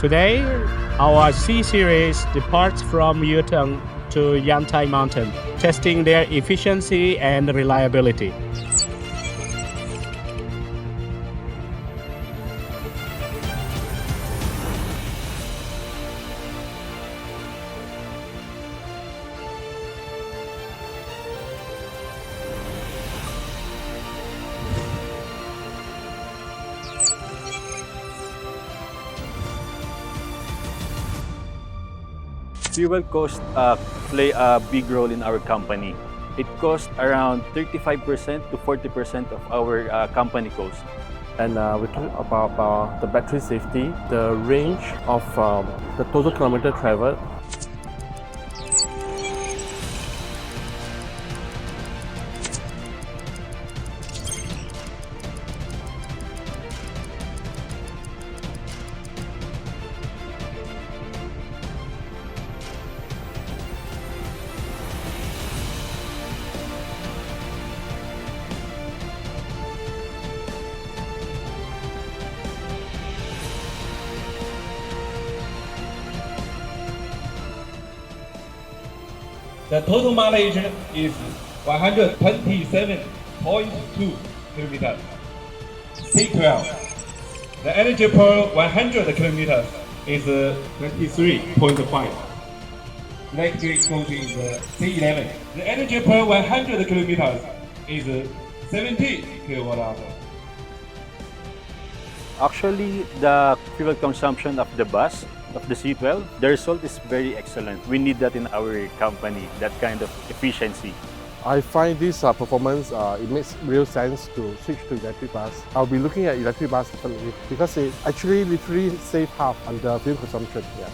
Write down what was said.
Today, our C series departs from Yutong to Yuntai Mountain, testing their efficiency and reliability. Fuel cost play a big role in our company. It costs around 35% to 40% of our company cost. And we talk about the battery safety, the range of the total kilometer traveled. The total mileage is 127.2 kilometers. C12. The energy per 100 kilometers is 23.5. Electric cost is C11. The energy per 100 kilometers is 70 kilowatt hour. Actually, the fuel consumption of the bus, of the C12, the result is very excellent. We need that in our company, that kind of efficiency. I find this performance, it makes real sense to switch to electric bus. I'll be looking at electric bus definitely because it actually literally saves half on the fuel consumption. Yeah.